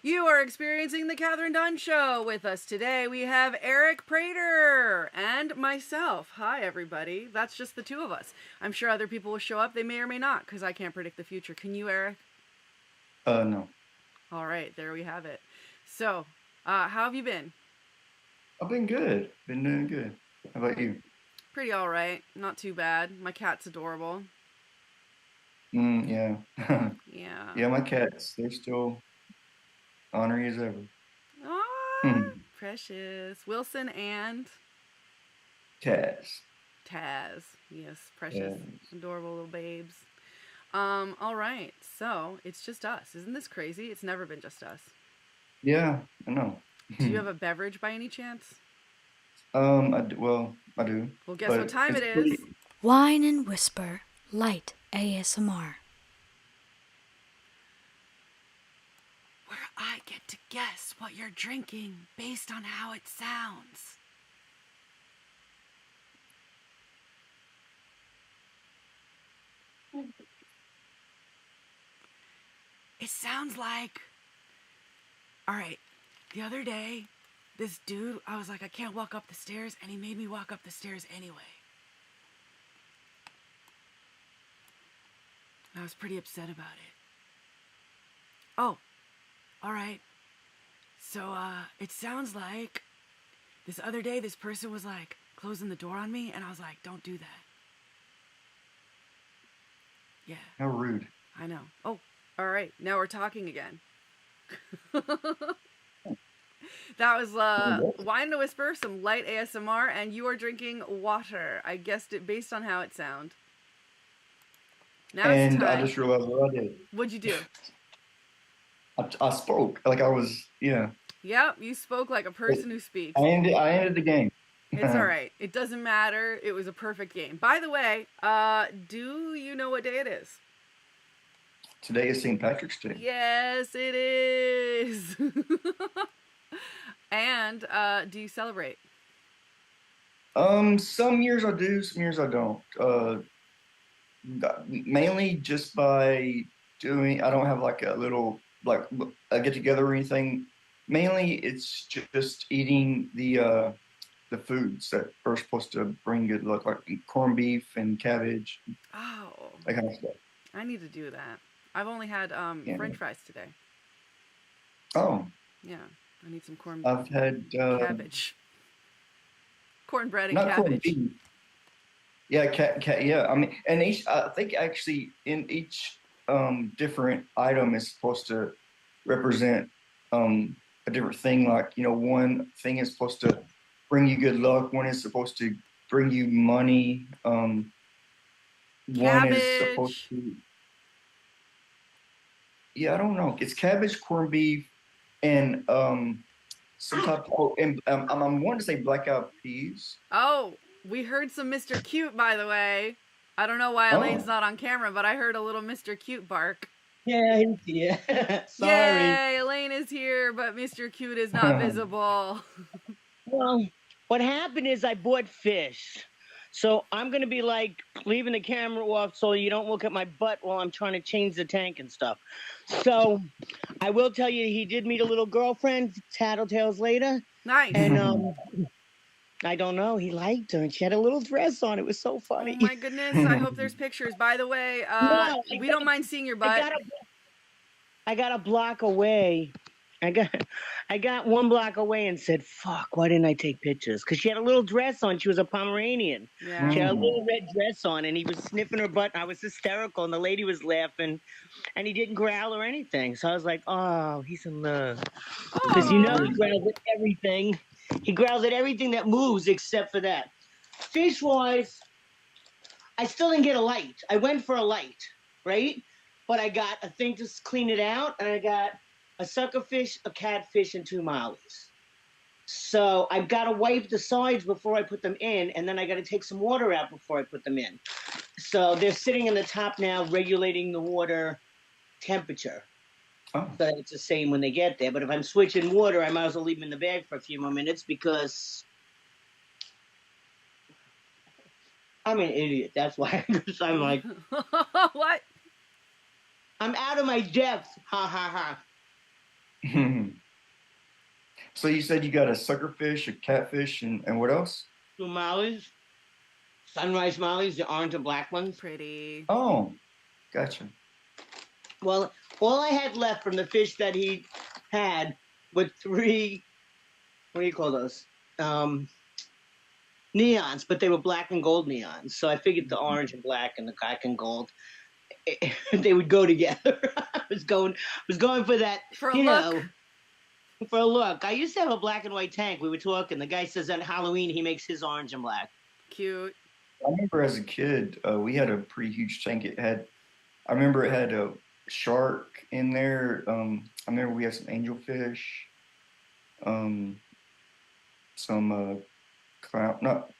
You are experiencing the Kathryn Dunn Show. With us today, we have Eric Prater and myself. Hi, everybody. That's just the two of us. I'm sure other people will show up. They may or may not, because I can't predict the future. Can you, Eric? No. All right, there we have it. So, how have you been? I've been good. Been doing good. How about you? Pretty all right. Not too bad. My cat's adorable. Yeah. Yeah. Yeah, my cats, they're still ornery as ever. Ah, precious. Wilson and Cats. Taz. Yes, precious. Yeah. Adorable little babes. All right. So, it's just us. Isn't this crazy? It's never been just us. Yeah, I know. Do you have a beverage by any chance? I do. Well, guess But what time it's it is? pretty... Wine and Whisper Light ASMR. Where I get to guess what you're drinking based on how it sounds. It sounds like... All right, the other day, this dude, I was like, I can't walk up the stairs, and he made me walk up the stairs anyway. I was pretty upset about it. Oh, all right. So, it sounds like this other day, this person was like closing the door on me, and I was like, don't do that. Yeah. How rude. I know. Oh, all right. Now we're talking again. That was Wine to Whisper, some light ASMR, and you are drinking water. I guessed it based on how it sounds. Now And it's time. I just realized what I did. What'd you do? I spoke. Like I was, yeah. Yep, you spoke like a person who speaks. I ended the game. It's all right. It doesn't matter. It was a perfect game. By the way, do you know what day it is? Today is St. Patrick's Day. Yes, it is. And do you celebrate? Some years I do, some years I don't. Mainly just by doing. I don't have like a little a get together or anything. Mainly, it's just eating the foods that are supposed to bring good luck, like corned beef and cabbage. Oh, That kind of stuff. I need to do that. I've only had Yeah. French fries today. Oh, Yeah, I need some corned I've had cabbage, cornbread and not corned cabbage. beef. Yeah, yeah. I mean, and I think actually in each different item is supposed to represent a different thing. Like, one thing is supposed to bring you good luck. One is supposed to bring you money. One is supposed to. Yeah, I don't know. It's cabbage, corned beef, and some type. Oh, and I'm wanting to say black-eyed peas. Oh, we heard some Mr. Cute, by the way. I don't know why Elaine's not on camera, but I heard a little Mr. Cute bark. Yeah. Sorry. Yay, Elaine is here, but Mr. Cute is not visible. Well, what happened is I bought fish. So I'm going to be like leaving the camera off so you don't look at my butt while I'm trying to change the tank and stuff. So I will tell you, he did meet a little girlfriend, tattletales later. Nice. And I don't know, he liked her and she had a little dress on. It was so funny. Oh my goodness, I hope there's pictures. By the way, we don't mind seeing your butt. I got a block away. I got 1 block away and said, fuck, why didn't I take pictures? Because she had a little dress on. She was a Pomeranian. Yeah. She had a little red dress on, and he was sniffing her butt. I was hysterical, and the lady was laughing, and he didn't growl or anything. So I was like, oh, he's in love. Because he growls at everything. He growls at everything that moves except for that. Fish-wise, I still didn't get a light. I went for a light, right? But I got a thing to clean it out, and I got a sucker fish, a catfish, and 2 mollies. So I've got to wipe the sides before I put them in, and then I got to take some water out before I put them in. So they're sitting in the top now, regulating the water temperature. Oh. So that it's the same when they get there. But if I'm switching water, I might as well leave them in the bag for a few more minutes because I'm an idiot. That's why. I'm like, what? I'm out of my depth. Ha ha ha. So you said you got a suckerfish, a catfish, and what else? Two mollies, sunrise mollies, the orange and black ones. Pretty. Oh, gotcha. Well, all I had left from the fish that he had were three, what do you call those? Neons, but they were black and gold neons. So I figured the orange and black and the black and gold, they would go together. I was going for that, For a you look. know, for a look. I used to have a black and white tank. We were talking. The guy says on Halloween he makes his orange and black. Cute. I remember as a kid, we had a pretty huge tank. I remember it had a shark in there. I remember we had some angelfish, some not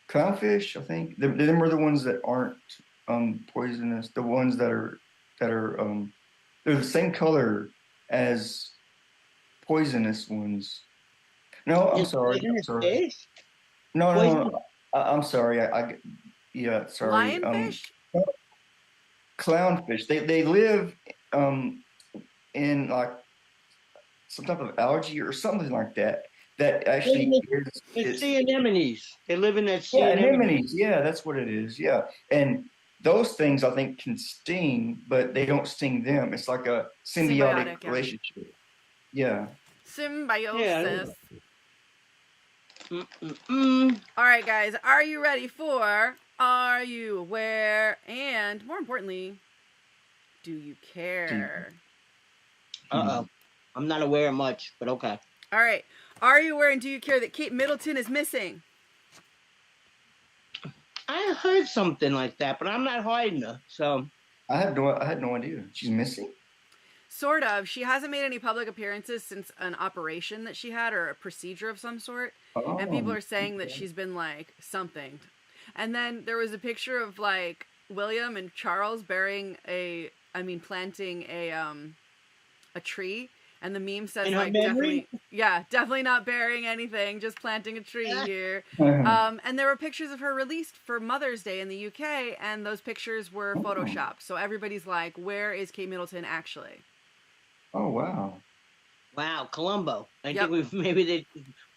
clownfish. I think them are the ones that aren't poisonous. The ones that are they're the same color as poisonous ones. No, I'm sorry. I'm sorry. Fish? No. I'm sorry. Yeah, sorry. Lionfish? Clownfish. They live in like some type of algae or something like that. That actually It's sea anemones. They live in that sea anemones. Yeah, that's what it is. Yeah, and those things I think can sting, but they don't sting them. It's like a symbiotic relationship. Yeah. Symbiosis. Yeah. All right, guys. Are you ready for Are You Aware? And more importantly, do you care? Uh-oh. I'm not aware of much, but okay. All right. Are you aware and do you care that Kate Middleton is missing? I heard something like that, but I'm not hiding her. So I had no idea. She's missing? Sort of. She hasn't made any public appearances since an operation that she had or a procedure of some sort. Oh, and people are saying that she's been like something. And then there was a picture of like William and Charles planting a tree. And the meme says like definitely not burying anything, just planting a tree here. And there were pictures of her released for Mother's Day in the UK, and those pictures were photoshopped. So everybody's like, where is Kate Middleton actually? Oh, wow. Wow, Columbo. I think maybe they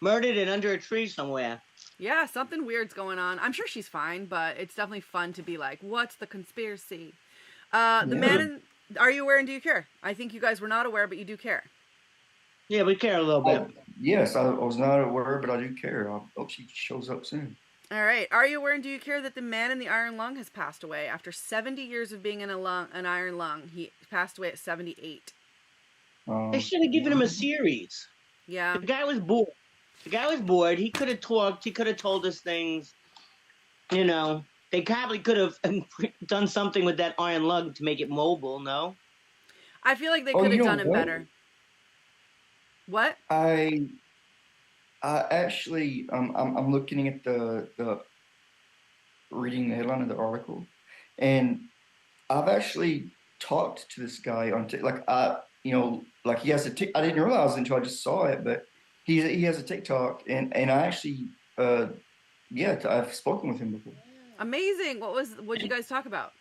murdered it under a tree somewhere. Yeah, something weird's going on. I'm sure she's fine, but it's definitely fun to be like, what's the conspiracy? Are you aware and do you care? I think you guys were not aware, but you do care. Yeah, we care a little bit. Yes, I was not aware, but I do care. I hope she shows up soon. All right. Are you aware and do you care that the man in the iron lung has passed away after 70 years of being in an iron lung? He passed away at 78. They should have given him a series. Yeah. The guy was bored. He could have talked. He could have told us things. You know, they probably could have done something with that iron lung to make it mobile. No. I feel like they could have done it better. What? I actually, I'm looking at the reading the headline of the article, and I've actually talked to this guy on like he has I didn't realize until I just saw it, but he has a TikTok, and I actually I've spoken with him before. Amazing. What did you guys talk about?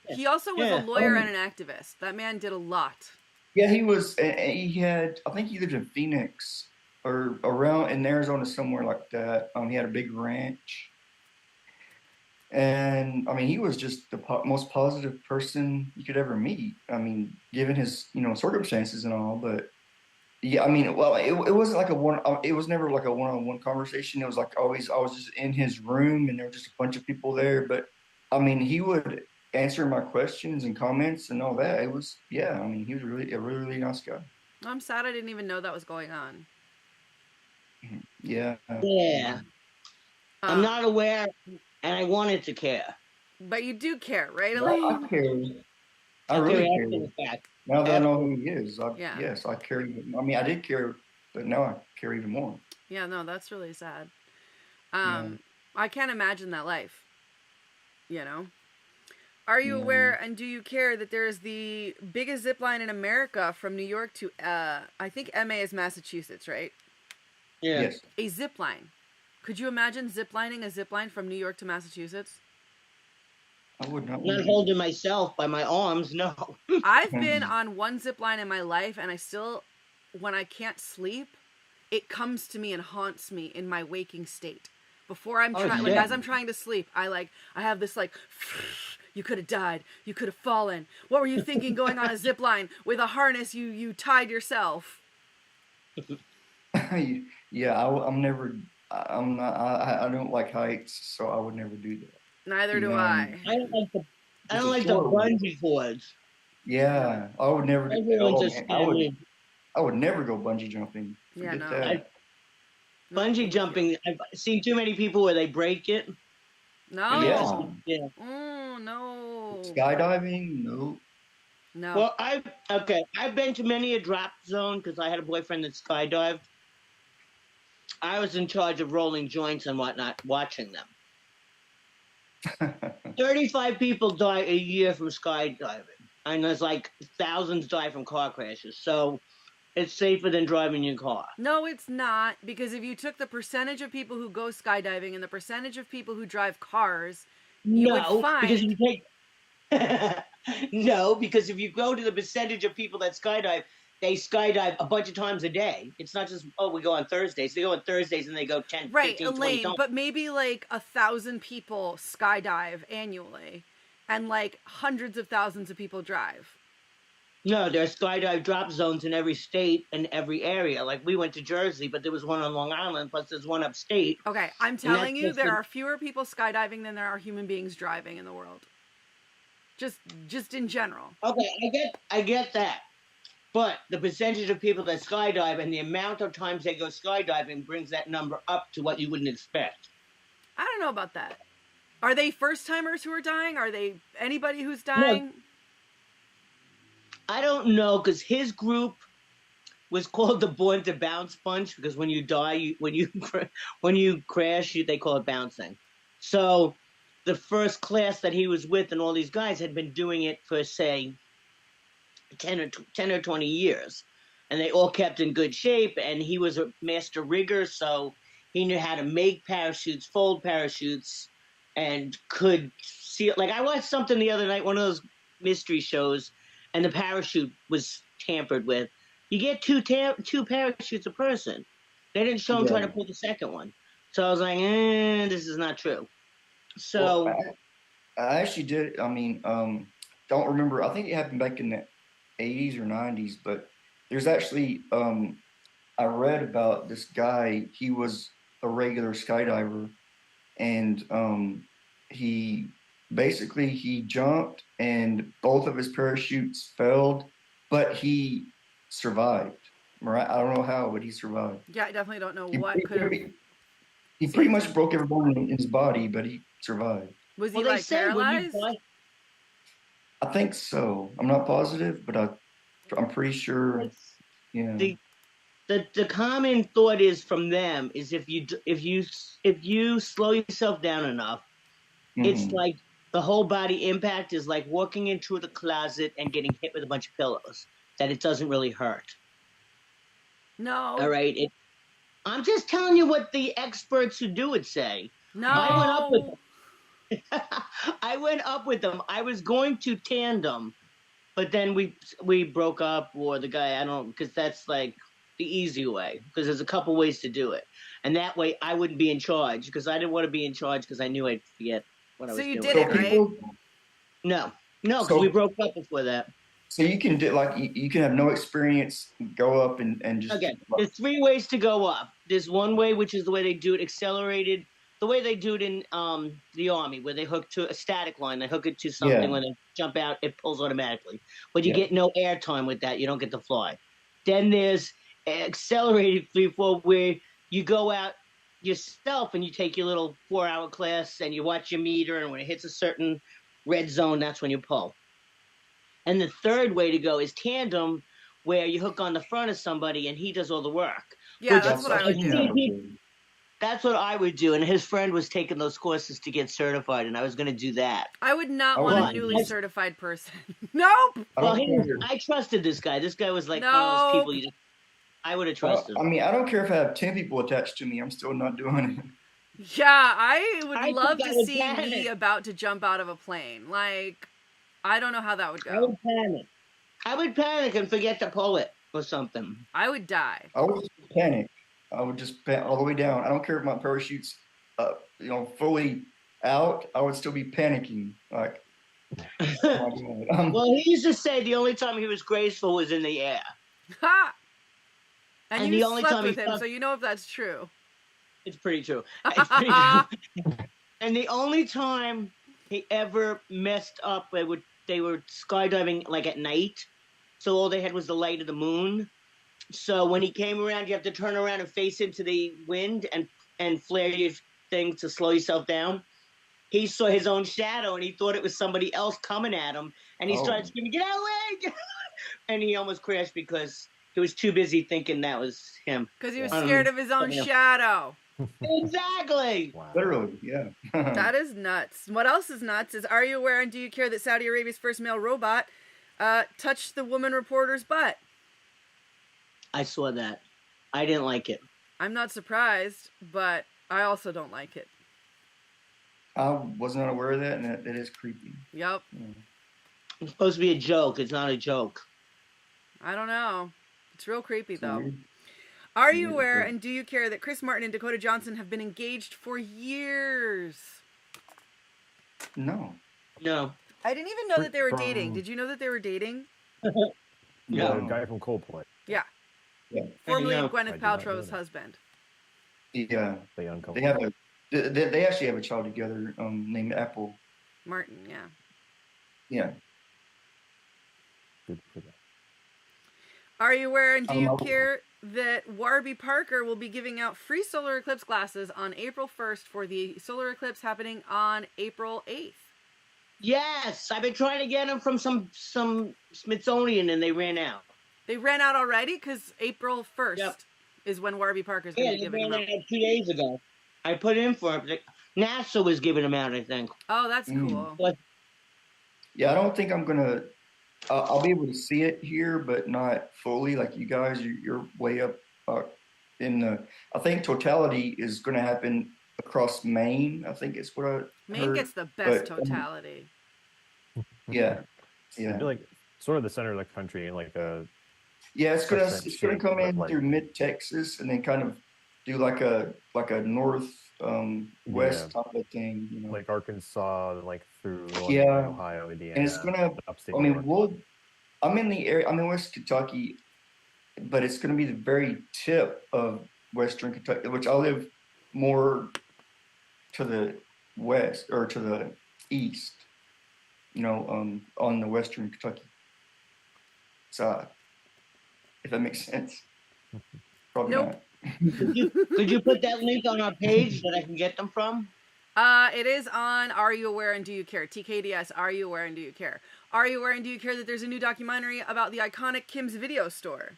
He also was a lawyer and an activist. That man did a lot. Yeah, he was. I think he lived in Phoenix or around in Arizona somewhere like that. He had a big ranch, and I mean, he was just the most positive person you could ever meet. I mean, given his circumstances and all, but yeah, I mean, well, it wasn't like it was never like a one-on-one conversation. It was like always I was just in his room and there were just a bunch of people there. But I mean, he would answer my questions and comments and all that. It was, I mean, he was a really nice guy. I'm sad I didn't even know that was going on. Yeah. Yeah. I'm not aware, and I wanted to care. But you do care, right, Elaine? I care. I really care. Now that I know who he is, yes, I care. I mean, I did care, but now I care even more. Yeah, no, that's really sad. I can't imagine that life. You know? Are you aware and do you care that there is the biggest zip line in America from New York to, I think MA is Massachusetts, right? Yeah. Yes. A zip line. Could you imagine ziplining a zip line from New York to Massachusetts? I would not. I'm not holding myself by my arms, no. I've been on one zip line in my life, and I still when I can't sleep, it comes to me and haunts me in my waking state. Before I'm trying, like as I'm trying to sleep, I have this like, you could have died, you could have fallen. What were you thinking going on a zip line with a harness you tied yourself? Yeah, I'm not, I don't like heights, so I would never do that. Neither do I. I don't like the bungee cords. Yeah, I would never. Everyone's just I would never go bungee jumping. Yeah, Forget no. that. Bungee jumping, I've seen too many people where they break it. No. Yeah. Oh, no. Skydiving? No. No. Well, I've been to many a drop zone because I had a boyfriend that skydived. I was in charge of rolling joints and whatnot, watching them. 35 people die a year from skydiving. And there's like thousands die from car crashes. So it's safer than driving your car. No, it's not. Because if you took the percentage of people who go skydiving and the percentage of people who drive cars, you would find... Because if you take... No, because if you go to the percentage of people that skydive, they skydive a bunch of times a day. It's not just, we go on Thursdays. They go on Thursdays and they go 10, right, 15, Elaine, 20 times. But maybe like 1,000 people skydive annually and like hundreds of thousands of people drive. No, there are skydive drop zones in every state and every area. Like we went to Jersey, but there was one on Long Island, plus there's one upstate. Okay, I'm telling you, there are fewer people skydiving than there are human beings driving in the world. Just in general. Okay, I get that. But the percentage of people that skydive and the amount of times they go skydiving brings that number up to what you wouldn't expect. I don't know about that. Are they first-timers who are dying? Are they anybody who's dying? No. I don't know, because his group was called the Born to Bounce Bunch, because when you die, when you crash, they call it bouncing. So the first class that he was with and all these guys had been doing it for, say, 10 or 20 years. And they all kept in good shape, and he was a master rigger, so he knew how to make parachutes, fold parachutes, and could see it. Like, I watched something the other night, one of those mystery shows, and the parachute was tampered with. You get two parachutes a person. They didn't show him trying to pull the second one. So I was like, this is not true. So... Well, I actually did, don't remember, I think it happened back in the 80s or 90s, but there's actually, I read about this guy. He was a regular skydiver, and he jumped and both of his parachutes failed, but he survived. Right? I don't know how, but he survived. Yeah, I definitely don't know what could have... He pretty much broke every bone in his body, but he survived. Was he paralyzed? I think so. I'm not positive, but I'm pretty sure. Yeah. The common thought is from them is if you slow yourself down enough, it's like the whole body impact is like walking into the closet and getting hit with a bunch of pillows. That it doesn't really hurt. No. All right. I'm just telling you what the experts who do it say. No. I went up with them. I was going to tandem, but then we broke up, or the guy, because that's like the easy way, because there's a couple ways to do it. And that way I wouldn't be in charge, because I didn't want to be in charge because I knew I'd forget what I was doing. So you did it, right? No, because we broke up before that. So you can do, you can have no experience, go up and just... Okay, there's 3 ways to go up. There's one way, which is the way they do it, accelerated, the way they do it in the Army, where they hook to a static line. They hook it to something. When they jump out, it pulls automatically. But you get no air time with that. You don't get to fly. Then there's accelerated free fall, where you go out yourself and you take your little 4-hour class and you watch your meter, and when it hits a certain red zone, that's when you pull. And the third way to go is tandem, where you hook on the front of somebody and he does all the work. Yeah, that's what I would do. That's what I would do. And his friend was taking those courses to get certified, and I was going to do that. I would not want a newly certified person. Nope. Well, I trusted this guy. This guy was like one of those people I would have trusted. I don't care if I have 10 people attached to me. I'm still not doing it. Yeah, I would love to see me about to jump out of a plane. Like, I don't know how that would go. I would panic and forget to pull it. or something. I would die. I would just panic. I would just all the way down. I don't care if my parachute's, fully out. I would still be panicking. Like, oh my God. Well, he used to say the only time he was graceful was in the air. Ha! And And you the only slept time he with him, felt- so you know if that's true. It's pretty true. It's pretty true. And the only time he ever messed up, they were skydiving like at night, so all they had was the light of the moon. So when he came around, you have to turn around and face into the wind and flare your thing to slow yourself down. He saw his own shadow and he thought it was somebody else coming at him, and he started screaming, "Get out of the way!" And he almost crashed because he was too busy thinking that was him. Because he was scared of his own shadow. Exactly. Wow. Literally, yeah. That is nuts. What else is nuts is, are you aware and do you care that Saudi Arabia's first male robot touched the woman reporter's butt? I saw that. I didn't like it. I'm not surprised, but I also don't like it. I was not aware of that, and it is creepy. Yep. It's supposed to be a joke. It's not a joke. I don't know. It's real creepy, though. Weird. Are you aware and do you care that Chris Martin and Dakota Johnson have been engaged for years? No. No. I didn't even know that they were dating. Did you know that they were dating? The No. guy from Coldplay. Yeah. Yeah. Formerly I know. Gwyneth I did not know Paltrow's that. husband. Yeah. The young couple. They have they actually have a child together, named Apple. Martin, yeah. Yeah. Good for them. Are you aware and do you I'm care that Warby Parker will be giving out free solar eclipse glasses on April 1st for the solar eclipse happening on April 8th? Yes, I've been trying to get them from some Smithsonian, and they ran out. They ran out already because April 1st Yep. is when Warby Parker's going Yeah, to be they giving ran them out out. 2 days ago. I put in for it. NASA was giving them out, I think. Oh, that's cool. Yeah, I don't think I'm gonna. I'll be able to see it here, but not fully. Like you guys, you're way up in the. I think totality is going to happen across Maine. I think it's what I Maine heard. gets the best but, totality. Yeah, I yeah, feel like sort of the center of the country, like a yeah. It's gonna percent it's gonna shape, come but in like- through mid Texas and then kind of do like a north west Yeah. type of thing. You know, like Arkansas, like through Yeah. Ohio, Indiana, and it's gonna. upstate I New mean, York. I'm in the area. I'm in West Kentucky, but it's going to be the very tip of Western Kentucky, which I live more to the west or to the east. You know, on the Western Kentucky side, if that makes sense. Probably Nope. not. Could you put that link on our page that I can get them from? It is on Are You Aware and Do You Care? TKDS, Are You Aware and Do You Care? Are you aware and do you care that there's a new documentary about the iconic Kim's Video store?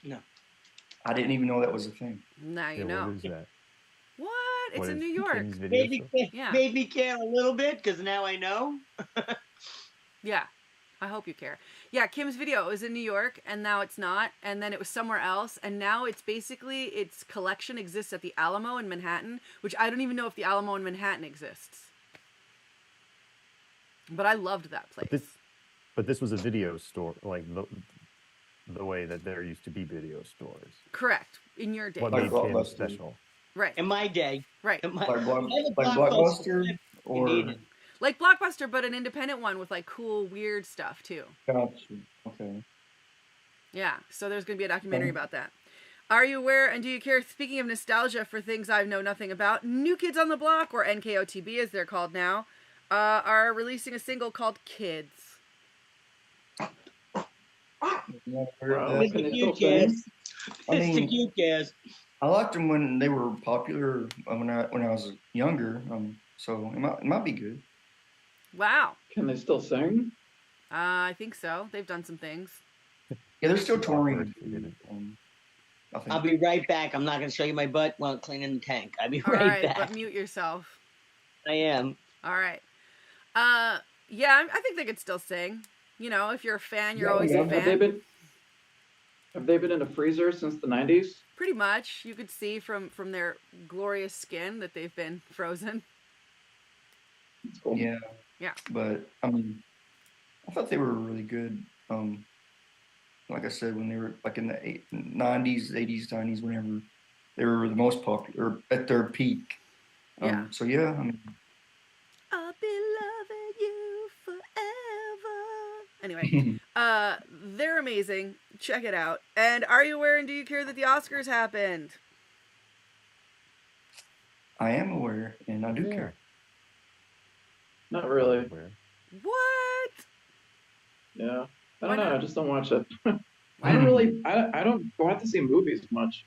No. I didn't even know that was a thing. Now you Yeah, know. what is that? What? It's What in is New York. Kim's Video Maybe, Store? Yeah. made me care a little bit because now I know. Yeah. I hope you care. Yeah, Kim's Video is in New York, and now it's not, and then it was somewhere else, and now it's basically, its collection exists at the Alamo in Manhattan, which I don't even know if the Alamo in Manhattan exists. But I loved that place. But this was a video store, like the way that there used to be video stores. Correct. In your day. What Like made Kim Blockbuster. special? Right. In my day. Right. In my, Like, I have a Blockbuster if you or need it. Like Blockbuster, but an independent one with like cool, weird stuff too. Gotcha. Okay. Yeah. So there's going to be a documentary Okay. about that. Are you aware and do you care? Speaking of nostalgia for things I know nothing about, New Kids on the Block, or NKOTB as they're called now, are releasing a single called Kids. You know, heard of Wow. that? It's the Can they cute still sing? kids. I It's the mean- cute kids. I liked them when they were popular when I was younger. So it might be good. Wow. Can they still sing? I think so. They've done some things. Yeah, they're still touring. Awkward if you didn't. I think. I'll be right back. I'm not going to show you my butt while cleaning the tank. I'll be All right right, back. but mute yourself. I am. All right. Yeah, I think they could still sing. You know, if you're a fan, you're Yeah, always yeah. a Have they fan. been in a freezer since the 90s? Pretty much. You could see from their glorious skin that they've been frozen. It's cool. Yeah. Yeah. But I mean, I thought they were really good like I said, when they were like in the 90s, 80s, 90s, whenever they were the most popular, or at their peak. Yeah. So yeah, I mean, I'll be loving you forever. Anyway, they're amazing. Check it out. And are you aware and do you care that the Oscars happened? I am aware, and I do care. Not really. What? Yeah. I Why don't know. not? I just don't watch it. I don't go out to see movies much.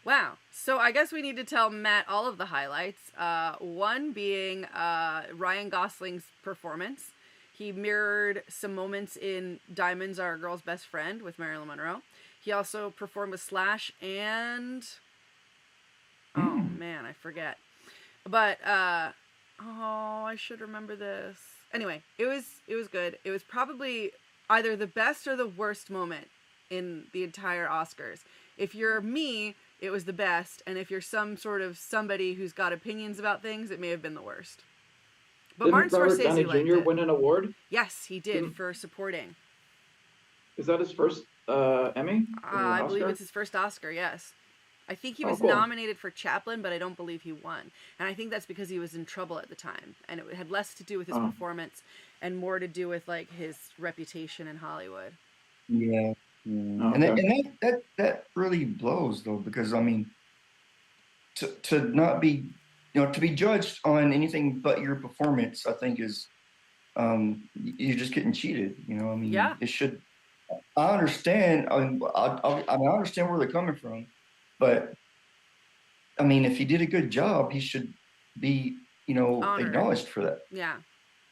Wow. So I guess we need to tell Matt all of the highlights. One being Ryan Gosling's performance. He mirrored some moments in Diamonds Are a Girl's Best Friend with Marilyn Monroe. He also performed with Slash and... Oh, man, I forget. But, I should remember this. Anyway, it was good. It was probably either the best or the worst moment in the entire Oscars. If you're me, it was the best. And if you're some sort of somebody who's got opinions about things, it may have been the worst. But Didn't Martin Robert Scorsese Downey liked Jr. it. win an award? Yes, he did for supporting. Is that his first Emmy? Or I believe Oscar? it's his first Oscar, yes. I think he Oh, was cool. nominated for Chaplin, but I don't believe he won. And I think that's because he was in trouble at the time. And it had less to do with his performance and more to do with like his reputation in Hollywood. Yeah. Oh, And okay. that really blows though, because I mean, to not be, to be judged on anything but your performance, I think is, you're just getting cheated. I mean, Yeah. it should. I understand. I mean, I understand where they're coming from, but I mean, if he did a good job, he should be, Honored. acknowledged for that. Yeah,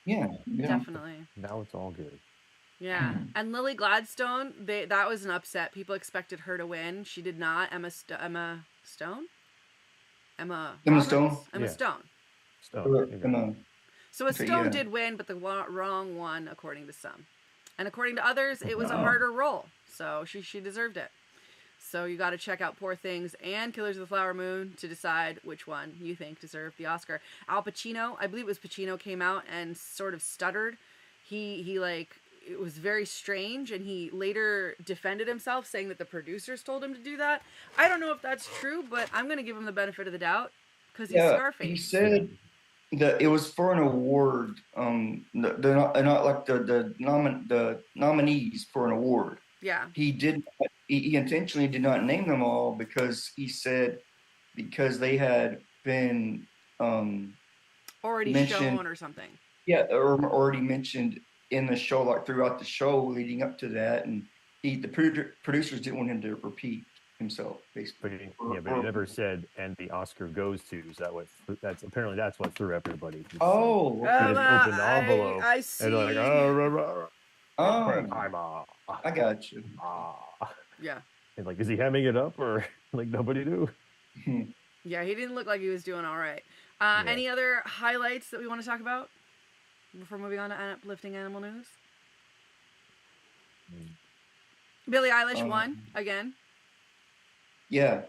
Yeah. definitely. Now it's all good. Yeah. And Lily Gladstone, that was an upset. People expected her to win. She did not. Emma Stone? Emma Roberts? Stone? Emma Yeah. Stone. So Okay, Stone yeah. did win, but the wrong one, according to some. And according to others, it was a harder role. So she deserved it. So you got to check out Poor Things and Killers of the Flower Moon to decide which one you think deserved the Oscar. Al Pacino, I believe it was Pacino, came out and sort of stuttered. He like, it was very strange, and he later defended himself, saying that the producers told him to do that. I don't know if that's true, but I'm going to give him the benefit of the doubt because he's Scarface. He said that it was for an award. They're not like the nominees for an award. Yeah. He intentionally did not name them all because he said because they had been already mentioned, shown or something. Yeah, or already mentioned in the show, like throughout the show leading up to that, and the producers didn't want him to repeat himself, basically. But he never said, and the Oscar goes to. Is that that's what threw everybody. Oh, he just opened the envelope. I see. And like, I got you. Yeah. And like, is he hemming it up, or like nobody knew? Yeah, he didn't look like he was doing all right. Any other highlights that we want to talk about before moving on to uplifting animal news? Billie Eilish won again. Yeah,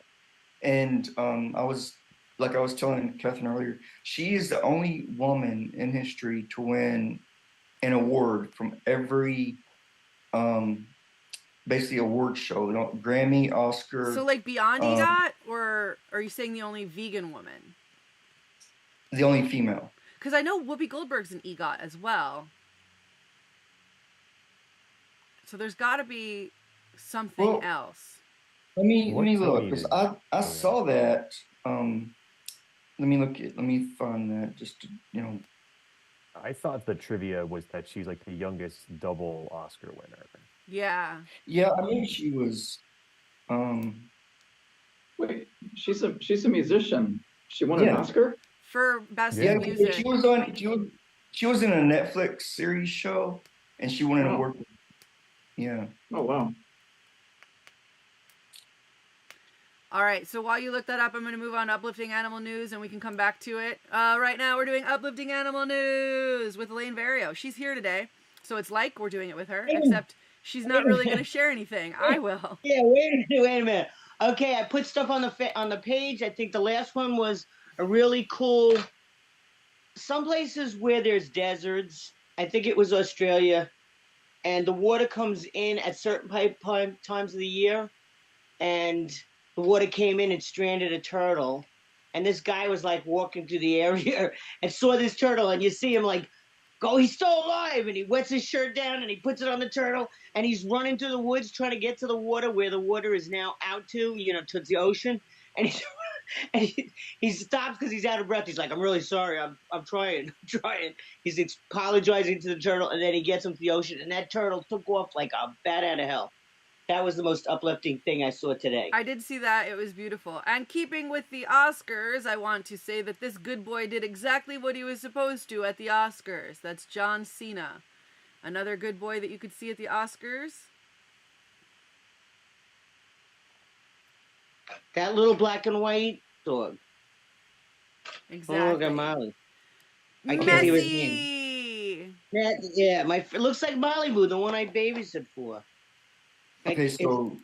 and I was telling Kathryn earlier, she is the only woman in history to win an award from every basically award show, Grammy, Oscar. So like beyond EGOT, or are you saying the only vegan woman? The only female. Because I know Whoopi Goldberg's an EGOT as well. So there's got to be something else. Let me look, because I saw that. Let me find that just to, I thought the trivia was that she's like the youngest double Oscar winner. Yeah. Yeah, I mean she was. Wait, she's a musician. She won an Oscar for best music. She was in a Netflix series show, and she won an award. Yeah. Oh wow. All right, so while you look that up, I'm going to move on to uplifting animal news, and we can come back to it. Right now, we're doing uplifting animal news with Elaine Vario. She's here today, so it's like we're doing it with her, except she's not really going to share anything. I will. Yeah, wait a minute. Okay, I put stuff on the page. I think the last one was a really cool. Some places where there's deserts. I think it was Australia, and the water comes in at certain times of the year, and the water came in and stranded a turtle. And this guy was like walking through the area and saw this turtle, and you see him like go, he's still alive, and he wets his shirt down and he puts it on the turtle, and he's running through the woods trying to get to the water where the water is now out to, towards the ocean. And he stops because he's out of breath. He's like, I'm really sorry. I'm trying. He's apologizing to the turtle, and then he gets him to the ocean, and that turtle took off like a bat out of hell. That was the most uplifting thing I saw today. I did see that. It was beautiful. And keeping with the Oscars, I want to say that this good boy did exactly what he was supposed to at the Oscars. That's John Cena. Another good boy that you could see at the Oscars. That little black and white dog. Exactly. Oh, look at Molly. I can't see his name. Yeah, it looks like Malibu, the one I babysit for. Okay, so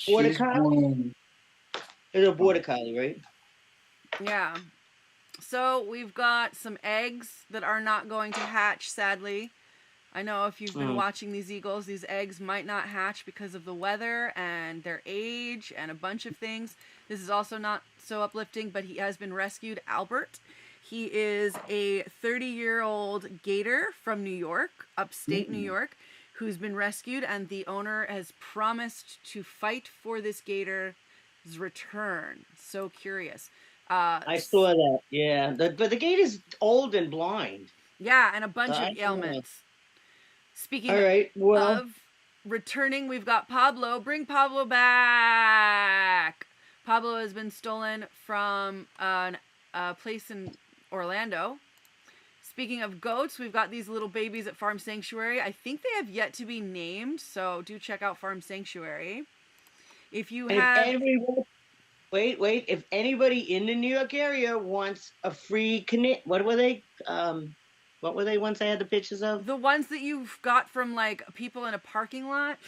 Border she's collie? born. It's a border collie, right? Yeah. So we've got some eggs that are not going to hatch, sadly. I know if you've been watching these eagles, these eggs might not hatch because of the weather and their age and a bunch of things. This is also not so uplifting, but he has been rescued, Albert. He is a 30-year-old gator from New York, upstate New York, who's been rescued, and the owner has promised to fight for this gator's return. So curious. I saw that, yeah. But the gator's old and blind. Yeah, and a bunch of ailments. Speaking of returning, we've got Pablo. Bring Pablo back. Pablo has been stolen from a place in Orlando. Speaking of goats, we've got these little babies at Farm Sanctuary. I think they have yet to be named, so do check out Farm Sanctuary. If you have... Wait. If anybody in the New York area wants a free... What were they? What were they ones I had the pictures of? The ones that you've got from, like, people in a parking lot?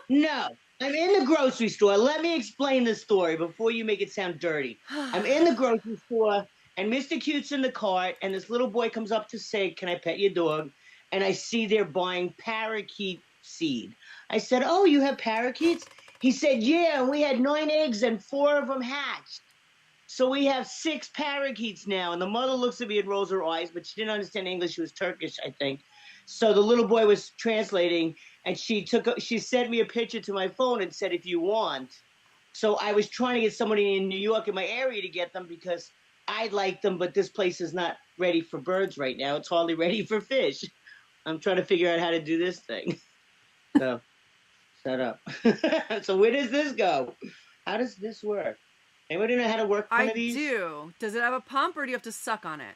No. I'm in the grocery store. Let me explain the story before you make it sound dirty. I'm in the grocery store... And Mr. Cute's in the cart, and this little boy comes up to say, can I pet your dog? And I see they're buying parakeet seed. I said, oh, you have parakeets? He said, yeah, we had 9 eggs and 4 of them hatched. So we have 6 parakeets now. And the mother looks at me and rolls her eyes, but she didn't understand English. She was Turkish, I think. So the little boy was translating, and she sent me a picture to my phone and said, if you want. So I was trying to get somebody in New York in my area to get them because I like them, but this place is not ready for birds right now. It's hardly ready for fish. I'm trying to figure out how to do this thing. So, shut up. So where does this go? How does this work? Anybody know how to work one of these? I do. Does it have a pump, or do you have to suck on it?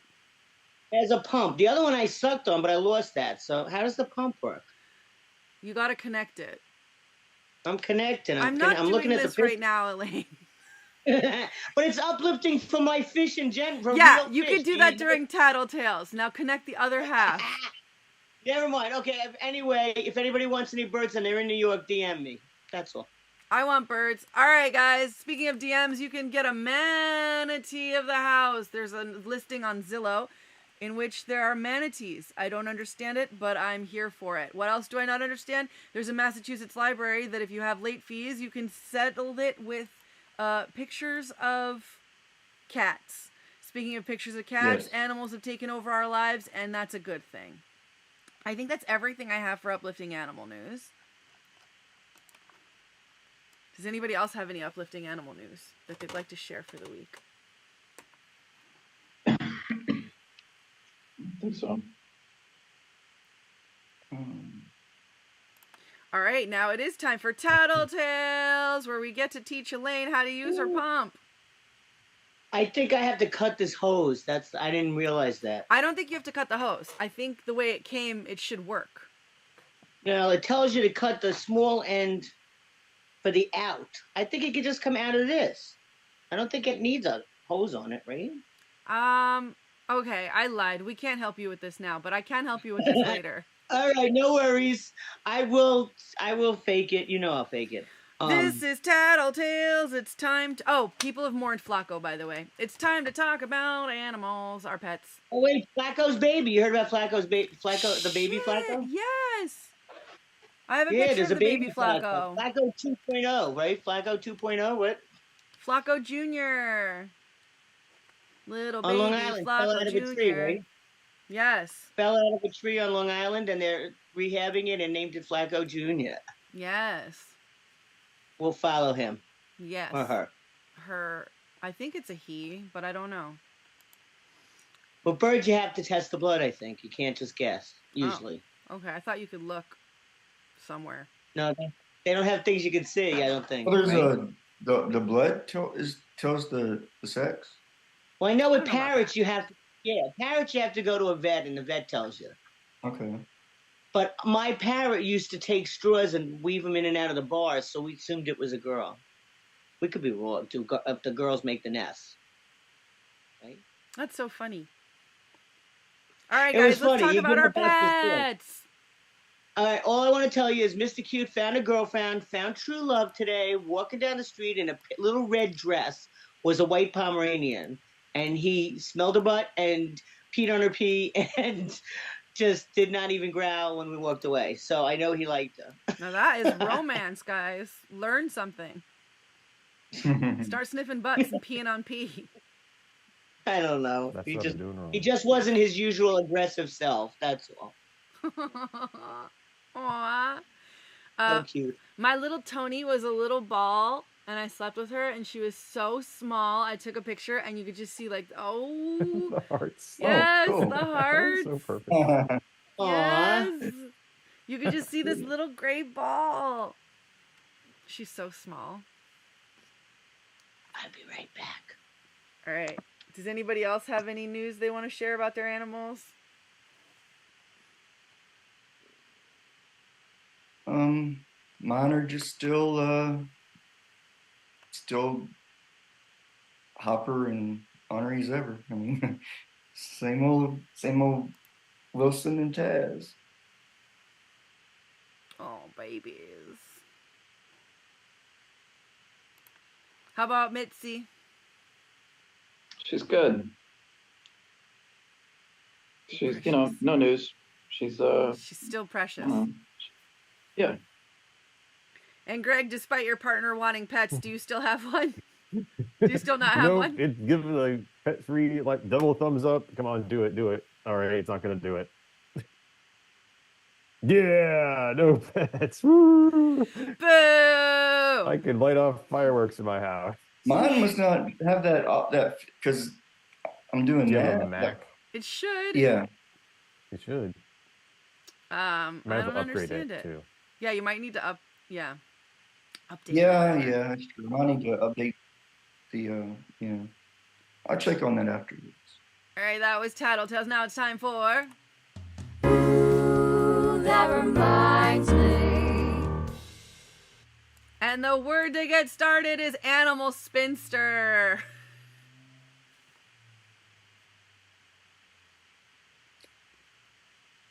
It has a pump. The other one I sucked on, but I lost that. So how does the pump work? You got to connect it. I'm connecting. I'm not doing looking this at the right now, Elaine. But it's uplifting for my fish in general. Yeah, you could do that during Tattletales. Now connect the other half. Never mind. Okay, anyway, if anybody wants any birds and they're in New York, DM me. That's all. I want birds. All right, guys. Speaking of DMs, you can get a manatee of the house. There's a listing on Zillow in which there are manatees. I don't understand it, but I'm here for it. What else do I not understand? There's a Massachusetts library that if you have late fees, you can settle it with pictures of cats. Speaking of pictures of cats, animals have taken over our lives, and that's a good thing. I think that's everything I have for uplifting animal news. Does anybody else have any uplifting animal news that they'd like to share for the week? I think so. All right, now it is time for Tattletales, where we get to teach Elaine how to use her pump. I think I have to cut this hose. I didn't realize that. I don't think you have to cut the hose. I think the way it came, it should work. It tells you to cut the small end for the out. I think it could just come out of this. I don't think it needs a hose on it, right? Okay, I lied. We can't help you with this now, but I can help you with this later. All right, no worries. I will fake it. I'll fake it. This is Tattletales. It's time to... Oh, people have mourned Flacco, by the way. It's time to talk about animals, our pets. Oh, wait, Flacco's baby. You heard about Flacco's baby? Flacco, the baby Flacco? Yes. I have a Yeah, picture there's of a the baby baby Flacco. Flacco. Flacco 2.0, right? Flacco 2.0, what? Flacco Jr. Little On Long baby Island, fell Flacco out of a tree, Jr. right? Yes. Fell out of a tree on Long Island, and they're rehabbing it and named it Flacco Jr. Yes. We'll follow him Yes. or her. Her. I think it's a he, but I don't know. But birds, you have to test the blood, I think. You can't just guess, usually. Oh, okay. I thought you could look somewhere. No, they don't have things you can see, I don't think. Well, there's right? the blood tells the sex. Well, I know I with don't know about parrots, that. you have to, parrots, you have to go to a vet, and the vet tells you. Okay. But my parrot used to take straws and weave them in and out of the bars, so we assumed it was a girl. We could be wrong, if the girls make the nest. Right? That's so funny. All right, It was guys, let's funny. talk You about give our the best of it. pets. All right, all I want to tell you is Mr. Cute found a girlfriend, found true love today, walking down the street in a little red dress, was a white Pomeranian. And he smelled her butt and peed on her pee and just did not even growl when we walked away. So I know he liked her. Now that is romance, guys. Learn something. Start sniffing butts and peeing on pee. I don't know. That's He what just I'm doing wrong. he just wasn't his usual aggressive self. That's all. Aww. So cute. My little Tony was a little ball, and I slept with her, and she was so small. I took a picture, and you could just see, like, oh, The hearts. yes, cool. the hearts. So perfect. Aw. Yes. You could just see this little gray ball. She's so small. I'll be right back. All right. Does anybody else have any news they want to share about their animals? Mine are just still Hopper and ornery as ever. I mean, same old Wilson and Taz. Oh, babies. How about Mitzi? She's good. She's, no news. She's She's still precious. Yeah. And Greg, despite your partner wanting pets, do you still have one? Do you still not have one? It give it a pet free, like double thumbs up. Come on, do it. All right, it's not gonna do it. Yeah, no pets. Woo! Boo! I could light off fireworks in my house. Mine must not have that because I'm doing Do you have that. a Mac? It should. Yeah. You should. I Might have don't to upgrade understand it it. too. Yeah, you might need to update. Yeah, it. yeah. Sure. I need to update the I'll check on that afterwards. All right, that was Tattletales. Now it's time for. Ooh, that reminds me. And the word to get started is animal spinster.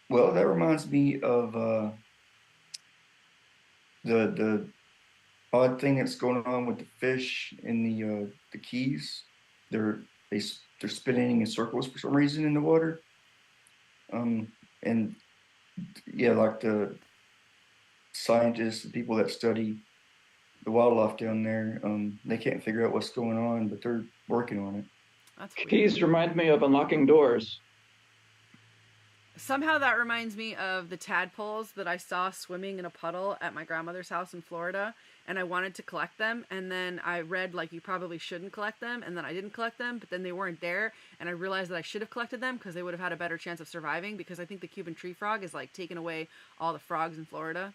Well, that reminds me of the odd thing that's going on with the fish in the Keys. They're spinning in circles for some reason in the water. And yeah, like the scientists, the people that study the wildlife down there, they can't figure out what's going on, but they're working on it. That's weird. Keys remind me of unlocking doors. Somehow that reminds me of the tadpoles that I saw swimming in a puddle at my grandmother's house in Florida, and I wanted to collect them, and then I read like you probably shouldn't collect them, and then I didn't collect them, but then they weren't there, and I realized that I should have collected them because they would have had a better chance of surviving, because I think the Cuban tree frog is like taking away all the frogs in Florida.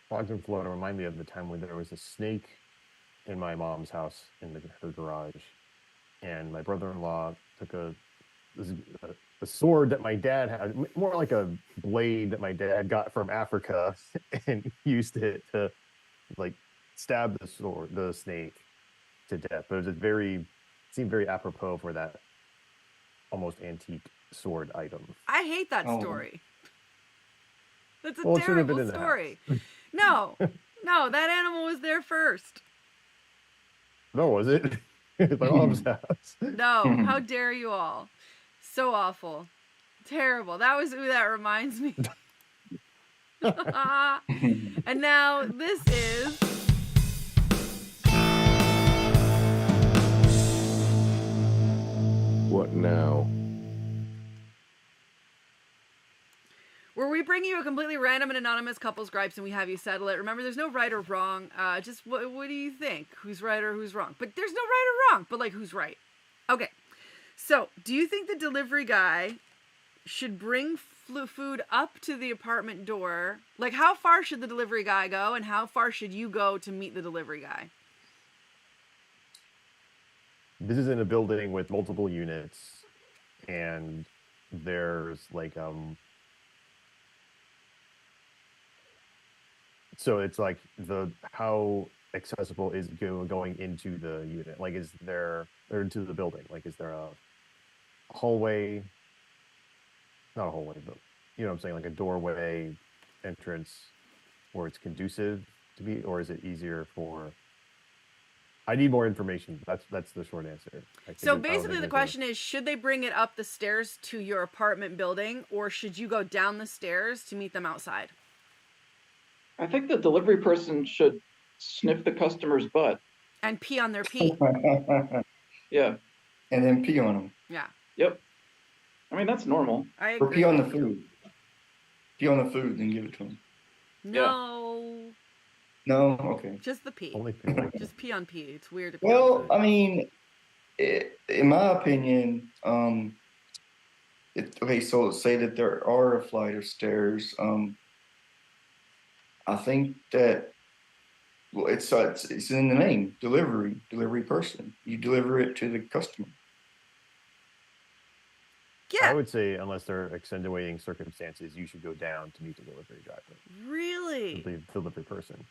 Frogs in Florida remind me of the time when there was a snake in my mom's house in her garage, and my brother-in-law took a sword that my dad had, more like a blade that my dad got from Africa, and used it to like stab the snake to death. But it seemed very apropos for that almost antique sword item. I hate that Oh. story. That's a Well, it should have been terrible in the story. No, that animal was there first. No, was it? It's my mom's house. No, how dare you all? So awful. Terrible. That was who that reminds me. And now this is... What now? Where we bring you a completely random and anonymous couple's gripes and we have you settle it. Remember, there's no right or wrong. Just what do you think? Who's right or who's wrong? But there's no right or wrong. But like, who's right? Okay. So, do you think the delivery guy should bring food up to the apartment door? Like, how far should the delivery guy go, and how far should you go to meet the delivery guy? This is in a building with multiple units, and there's like so it's like how accessible is going into the unit? Like, is there, or into the building? Like, is there a hallway? Not a hallway, but you know what I'm saying, like a doorway entrance where it's conducive to be, or is it easier for... I need more information. That's the short answer. So basically the question is, should they bring it up the stairs to your apartment building, or should you go down the stairs to meet them outside? I think the delivery person should sniff the customer's butt. And pee on their pee. Yeah. And then pee on them. Yeah. Yep. I mean, that's normal. I Or agree. pee on the food. Pee on the food and give it to them. No. No? Okay. Just the pee. Only pee. Just pee on pee. It's weird to pee on Well, food. I mean, in my opinion, okay, so say that there are a flight of stairs. I think that, well, it's in the name, delivery person. You deliver it to the customer. Yeah. I would say, unless there are extenuating circumstances, you should go down to meet the delivery driver. Really? The delivery person.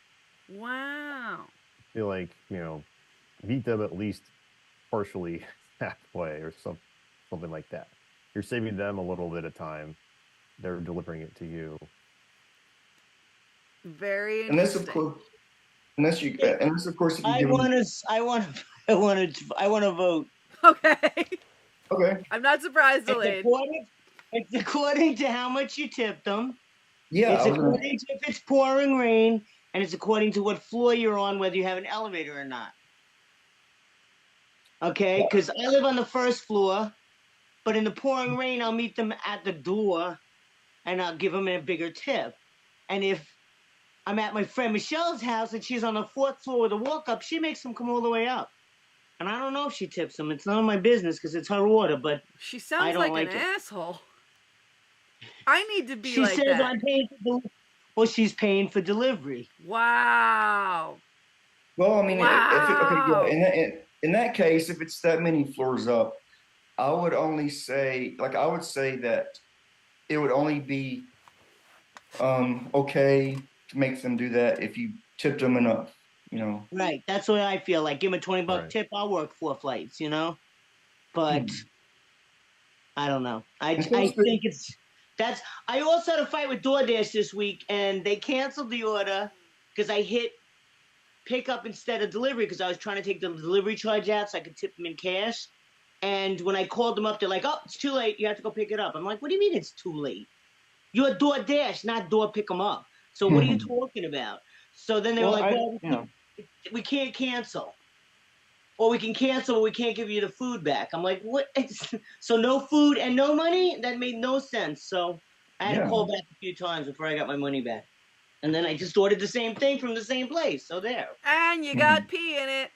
Wow. I feel like, meet them at least partially halfway or something like that. You're saving them a little bit of time. They're delivering it to you. Very Unless interesting. of course, if you I give them... want to vote. Okay. Okay. I'm not surprised, Elaine. It's according to how much you tip them. Yeah. It's according to if it's pouring rain, and it's according to what floor you're on, whether you have an elevator or not. Okay, because I live on the first floor, but in the pouring rain, I'll meet them at the door, and I'll give them a bigger tip. And if I'm at my friend Michelle's house and she's on the fourth floor with a walk-up, she makes them come all the way up. And I don't know if she tips them. It's none of my business because it's her order, but She I sounds don't like like an it. asshole. I need to be she like says that. I'm paying for delivery. Well, she's paying for delivery. Wow. Well, I mean, Wow. in that case, if it's that many floors up, I would say that it would only be okay to make them do that if you tipped them enough, Right. That's what I feel like. Give him a $20 Right. tip. I'll work 4 flights, But I don't know. I think I also had a fight with DoorDash this week, and they canceled the order because I hit pick up instead of delivery because I was trying to take the delivery charge out so I could tip them in cash. And when I called them up, they're like, "Oh, it's too late. You have to go pick it up." I'm like, "What do you mean it's too late? You're DoorDash, not door pick them up. So what are you talking about?" So then they were like, we can't cancel. Or we can cancel, but we can't give you the food back. I'm like, what? So no food and no money? That made no sense. So I had to call back a few times before I got my money back. And then I just ordered the same thing from the same place. So there. And you got pee in it.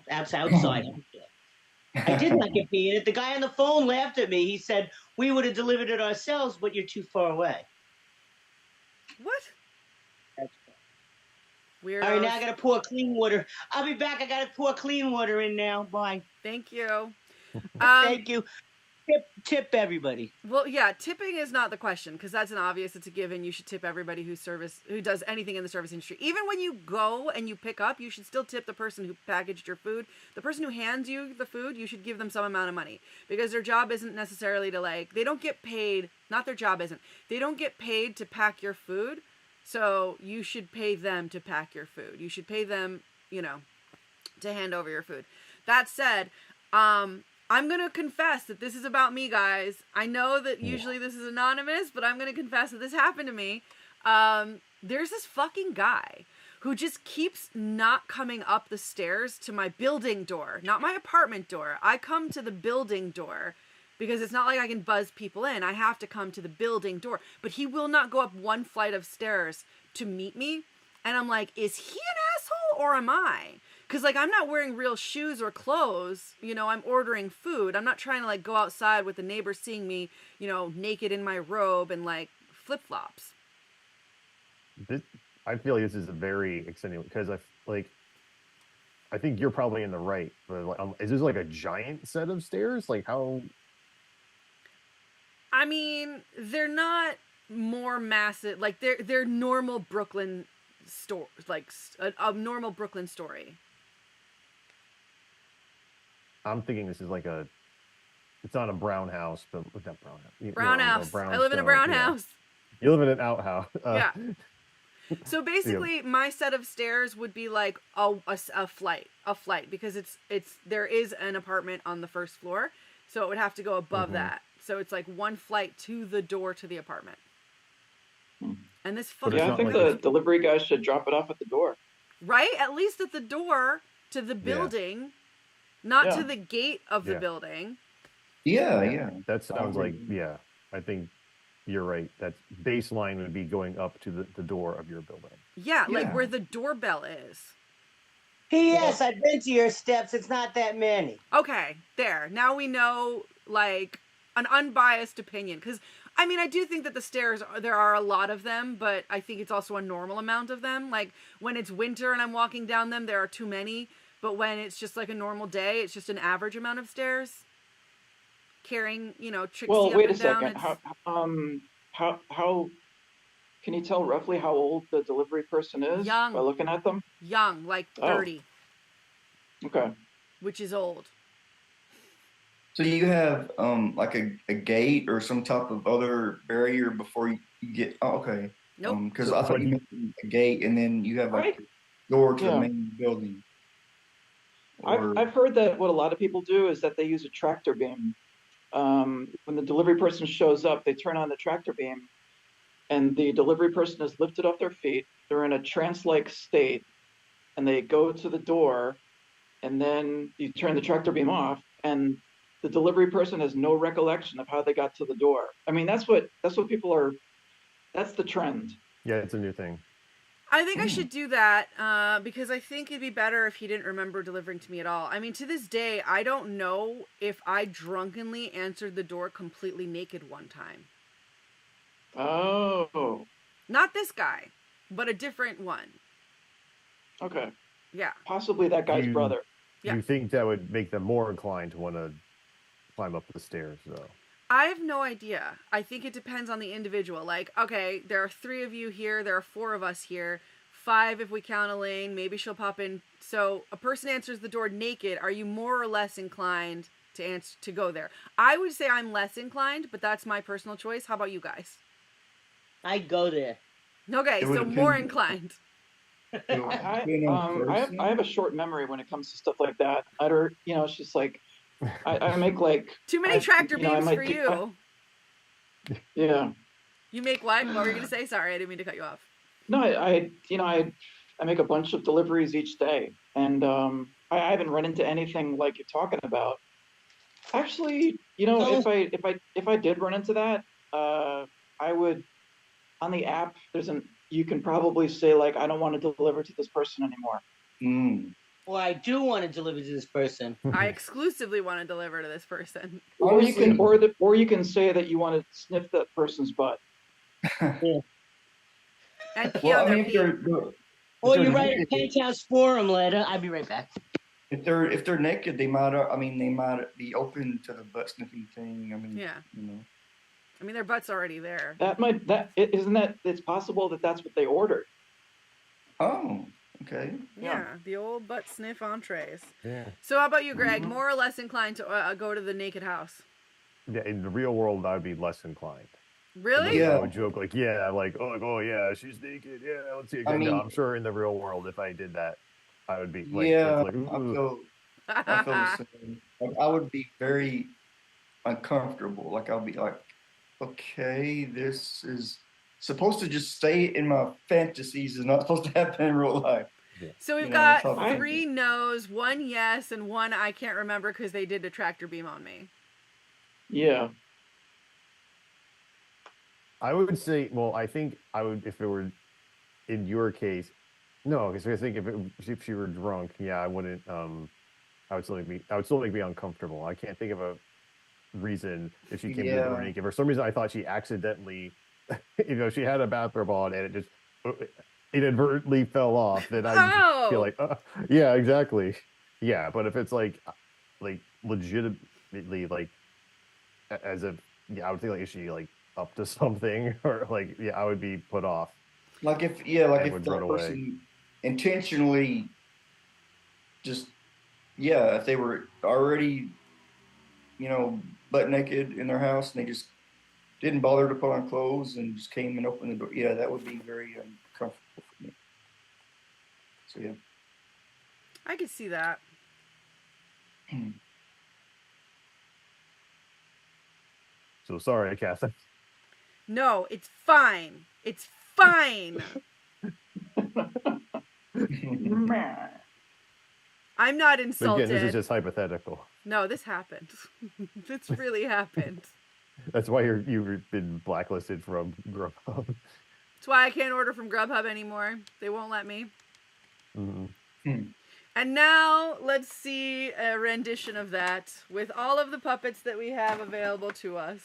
That's outside. I did not get pee in it. The guy on the phone laughed at me. He said, "We would have delivered it ourselves, but you're too far away." What? Weirdos. All right, now I got to pour clean water. I'll be back. I got to pour clean water in now. Bye. Thank you. Thank you. Tip everybody. Well, yeah, tipping is not the question because that's an obvious. It's a given. You should tip everybody who does anything in the service industry. Even when you go and you pick up, you should still tip the person who packaged your food. The person who hands you the food, you should give them some amount of money because their job isn't necessarily to they don't get paid. Not their job isn't. They don't get paid to pack your food. So you should pay them to pack your food. You should pay them, to hand over your food. That said, I'm going to confess that this is about me, guys. I know that usually this is anonymous, but I'm going to confess that this happened to me. There's this fucking guy who just keeps not coming up the stairs to my building door, not my apartment door. I come to the building door because it's not like I can buzz people in. I have to come to the building door. But he will not go up one flight of stairs to meet me. And I'm like, is he an asshole or am I? Because, like, I'm not wearing real shoes or clothes. You know, I'm ordering food. I'm not trying to, like, go outside with the neighbors seeing me, you know, naked in my robe and, like, flip-flops. I feel like this is a very extenuating, because I think you're probably in the right. But like, is this like a giant set of stairs? Like how? I mean, they're not more massive. Like they're normal Brooklyn store, like a normal Brooklyn story. I'm thinking this is like it's not a brown house, but not brown house. Brown house. I live in a brown house. You live in an outhouse. Yeah. So basically, my set of stairs would be like a flight, because there is an apartment on the first floor, so it would have to go above that. So it's like one flight to the door to the apartment. And this fucking I think the delivery guy should drop it off at the door. Right, at least at the door to the building, not to the gate of the building. Yeah. That sounds like I think you're right. That baseline would be going up to the door of your building. Yeah, like where the doorbell is. P.S. I've been to your steps. It's not that many. Okay, there. Now we know, like, an unbiased opinion. Because, I mean, I do think that the stairs, there are a lot of them, but I think it's also a normal amount of them. Like, when it's winter and I'm walking down them, there are too many. But when it's just like a normal day, it's just an average amount of stairs. Carrying, you know, Trixie up and down. Well, wait a second. How can you tell roughly how old the delivery person is Young. by looking at them? Young, like 30. Okay. Which is old. So you have like a gate or some type of other barrier before you get. Oh, okay. Nope. Because I thought you mentioned a gate, and then you have like a door to the main building. I've heard that what a lot of people do is that they use a tractor beam. When the delivery person shows up, they turn on the tractor beam, and the delivery person is lifted off their feet. They're in a trance-like state, and they go to the door, and then you turn the tractor beam off, and the delivery person has no recollection of how they got to the door. I mean, that's what people are. That's the trend. Yeah, it's a new thing. I think I should do that because I think it'd be better if he didn't remember delivering to me at all. I mean, to this day, I don't know if I drunkenly answered the door completely naked one time. Oh. Not this guy, but a different one. Okay. Yeah. Possibly that guy's brother. Yeah. You think that would make them more inclined to want to climb up the stairs, though? I have no idea. I think it depends on the individual. Like, okay, there are 3 of you here. There are 4 of us here. 5 if we count Elaine. Maybe she'll pop in. So a person answers the door naked. Are you more or less inclined to go there? I would say I'm less inclined, but that's my personal choice. How about you guys? I'd go there. Okay, so more inclined. I have a short memory when it comes to stuff like that. It's just like I make like too many tractor beams for you. Yeah. You make what? What were you gonna say? Sorry, I didn't mean to cut you off. No, I make a bunch of deliveries each day, and I haven't run into anything like you're talking about. Actually, if I did run into that, I would on the app. You can probably say like, I don't want to deliver to this person anymore. Well, I do want to deliver to this person. I exclusively want to deliver to this person. Or you can say that you want to sniff that person's butt. And pee on their pee. Or you write a penthouse forum letter. I'll be right back. If they're naked, they might be open to the butt sniffing thing. I mean, I mean, their butt's already there. It's possible that that's what they ordered. Oh, okay. Yeah, the old butt sniff entrees. Yeah. So how about you, Greg? More or less inclined to go to the naked house? Yeah, in the real world, I'd be less inclined. Really? Yeah. I would joke like, oh yeah, she's naked. Yeah, let's see. I'm sure in the real world, if I did that, I would be like, I feel the same. I would be very uncomfortable. Like I'll be like, okay, this is supposed to just stay in my fantasies. Is not supposed to happen in real life. Yeah. So we've You know, that's got how I think. 3 no's, 1 yes, and 1 I can't remember because they did a tractor beam on me. Yeah. I would say, well, I think I would, if it were in your case, no, because I think if she were drunk, yeah, I wouldn't. I would still make me uncomfortable. I can't think of a reason if she came to the door Yeah. naked. For some reason, I thought she accidentally, she had a bathrobe on and it just inadvertently fell off. Then I feel like, yeah, exactly, yeah. But if it's like legitimately like as if, yeah, I would think like, is she like up to something or like, yeah, I would be put off. Like if would that run away. person intentionally just if they were already butt naked in their house and they just didn't bother to put on clothes and just came and opened the door, yeah, that would be very uncomfortable for me. So yeah. I could see that. So sorry, Kathryn. No, it's fine. It's fine. I'm not insulted. Again, this is just hypothetical. No, this happened. This really happened. That's why you've been blacklisted from Grubhub. That's why I can't order from Grubhub anymore. They won't let me. Mm-hmm. And now let's see a rendition of that with all of the puppets that we have available to us.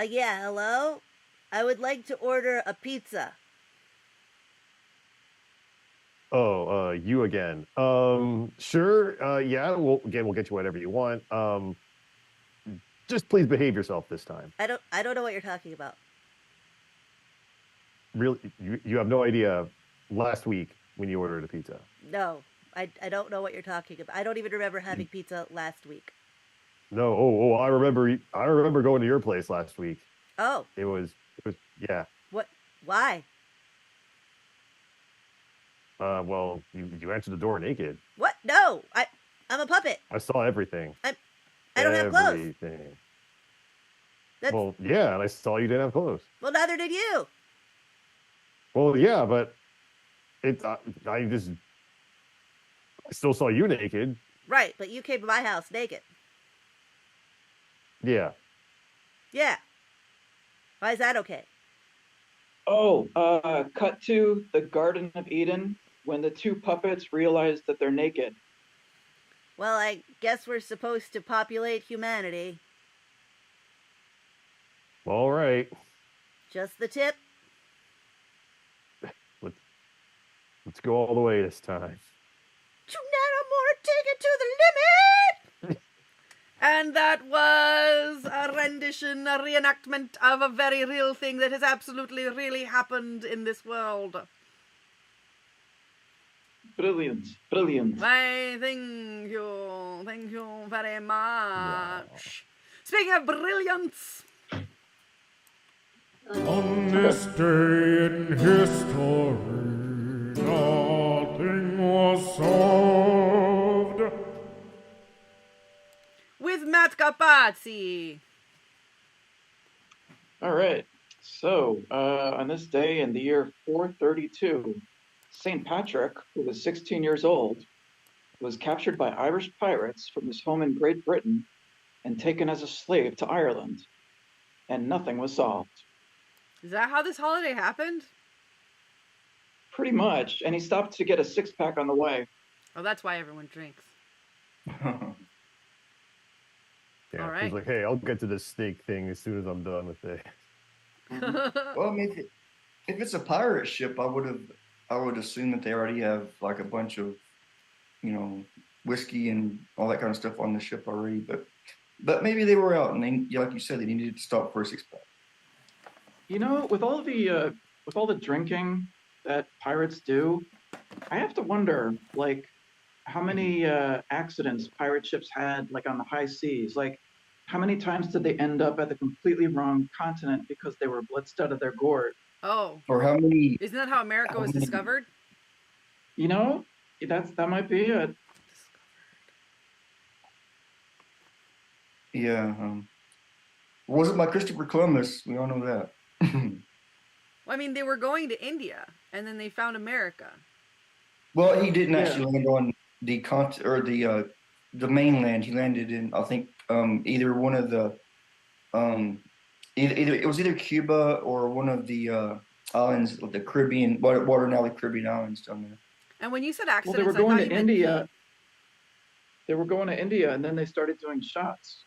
Yeah, hello? I would like to order a pizza. Oh, you again. Sure. Yeah, we'll get you whatever you want. Just please behave yourself this time. I don't know what you're talking about. Really, you have no idea last week when you ordered a pizza. No, I don't know what you're talking about. I don't even remember having pizza last week. No, I remember going to your place last week. Oh. It was yeah. What? Why? Well, you answered the door naked. What? No, I'm a puppet. I saw everything. I don't have clothes. Everything. Well, yeah, and I saw you didn't have clothes. Well, neither did you. Well, yeah, but I still saw you naked. Right, but you came to my house naked. Yeah. Yeah. Why is that okay? Oh, cut to the Garden of Eden when the 2 puppets realize that they're naked. Well, I guess we're supposed to populate humanity. All right. Just the tip. Let's go all the way this time. More, take it to the limit! And that was a rendition, a reenactment of a very real thing that has absolutely really happened in this world. Brilliant, brilliant. Why, thank you very much. Yeah. Speaking of brilliance. On this day in history, nothing was solved. With Matt Capazzi. All right. So, on this day in the year 432, St. Patrick, who was 16 years old, was captured by Irish pirates from his home in Great Britain and taken as a slave to Ireland, and nothing was solved. Is that how this holiday happened? Pretty much, and he stopped to get a 6-pack on the way. Oh, that's why everyone drinks. Yeah, all right. He's like, hey, I'll get to this snake thing as soon as I'm done with it. Well, I mean, if it's a pirate ship, I would assume that they already have like a bunch of, whiskey and all that kind of stuff on the ship already. But maybe they were out and they, like you said, they needed to stop for a 6-pack. With all the drinking that pirates do, I have to wonder, like, how many accidents pirate ships had, like, on the high seas. Like, how many times did they end up at the completely wrong continent because they were blitzed out of their gourd? Oh. Or how many? Isn't that how America was discovered? You know, that might be it. Yeah. Wasn't by Christopher Columbus. We all know that. Well, I mean, they were going to India, and then they found America. Well, he didn't actually land on the mainland. He landed in, I think, either one of the either it was either Cuba or one of the islands of the Caribbean, what are now the Caribbean islands down there. And when you said accidents, they were going to India. They were going to India, and then they started doing shots.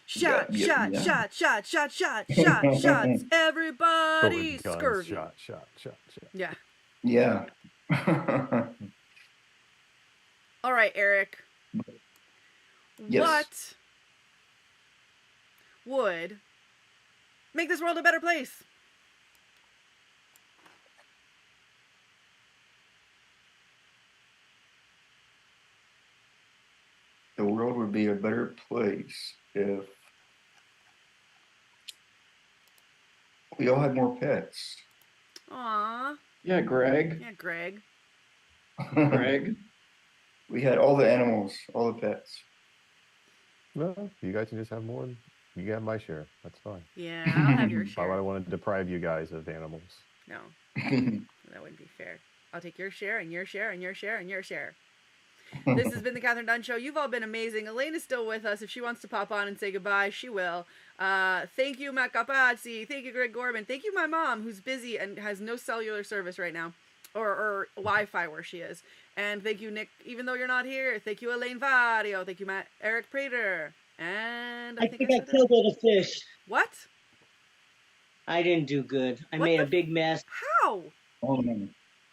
Shots. Everybody scurvy. Shot. Yeah. Yeah. All right, Eric. Yes. What would make this world a better place? The world would be a better place if we all had more pets. Aw. Yeah, Greg. Yeah, Greg. Greg. We had all the animals, all the pets. Well, you guys can just have more. You have my share. That's fine. Yeah, I'll have your Why share. would I want to deprive you guys of animals? No, that wouldn't be fair. I'll take your share and your share and your share and your share. This has been the Kathryn Dunn Show. You've all been amazing. Elaine is still with us. If she wants to pop on and say goodbye, she will. Thank you, Matt Capazzi. Thank you, Greg Gorman. Thank you, my mom, who's busy and has no cellular service right now, or Wi-Fi where she is. And thank you, Nick, even though you're not here. Thank you, Elaine Vario. Thank you, Eric Prater. And I think I killed all the fish. What? I didn't do good. I made a big mess. How? Oh, man.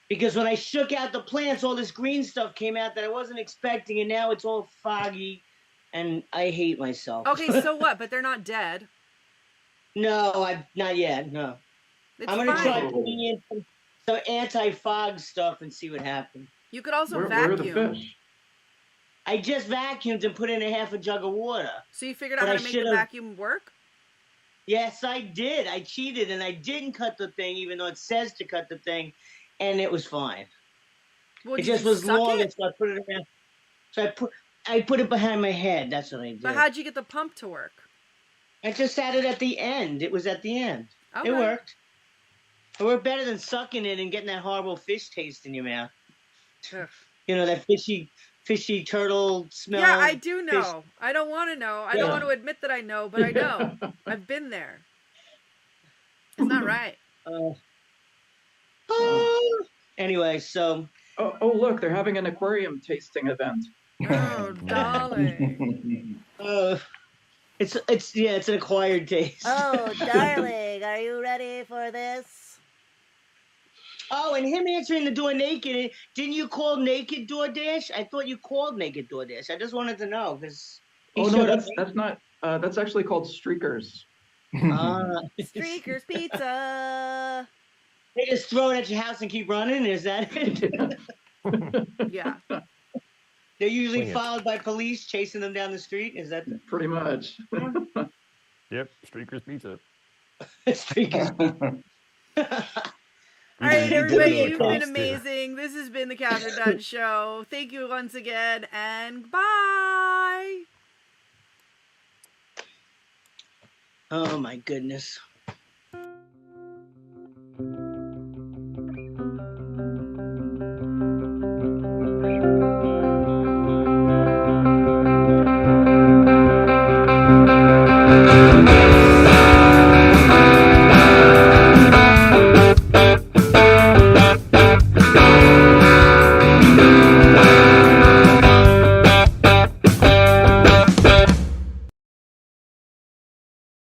Because when I shook out the plants, all this green stuff came out that I wasn't expecting, and now it's all foggy, and I hate myself. Okay, so what? But they're not dead. No, not yet. No. I'm gonna try putting in some anti-fog stuff and see what happens. You could also Where are vacuum. the fish? I just vacuumed and put in a half a jug of water. So you figured out how to make the vacuum work? Yes, I did. I cheated, and I didn't cut the thing, even though it says to cut the thing, and it was fine. Well, it just was long, so I put it around. So I put it behind my head. That's what I did. But how'd you get the pump to work? I just had it at the end. It was at the end. Okay. It worked. It worked better than sucking it and getting that horrible fish taste in your mouth. Ugh. You know, that fishy turtle smell. Yeah, I do know. I don't want to know. I don't want to admit that I know, but I know. I've been there. It's not right. Anyway, so. Oh, look, they're having an aquarium tasting event. Oh, darling. It's an acquired taste. Oh, darling, are you ready for this? Oh, and him answering the door naked. Didn't you call naked DoorDash? I thought you called naked DoorDash. I just wanted to know because. Oh no, that's not. That's actually called Streakers. Streakers Pizza. They just throw it at your house and keep running. Is that it? Yeah. They're usually followed by police chasing them down the street. Is that pretty much? Yep, Streakers Pizza. Streakers. All right, everybody, you've been amazing. This has been the Kathryn Dunn Show. Thank you once again, and bye. Oh my goodness.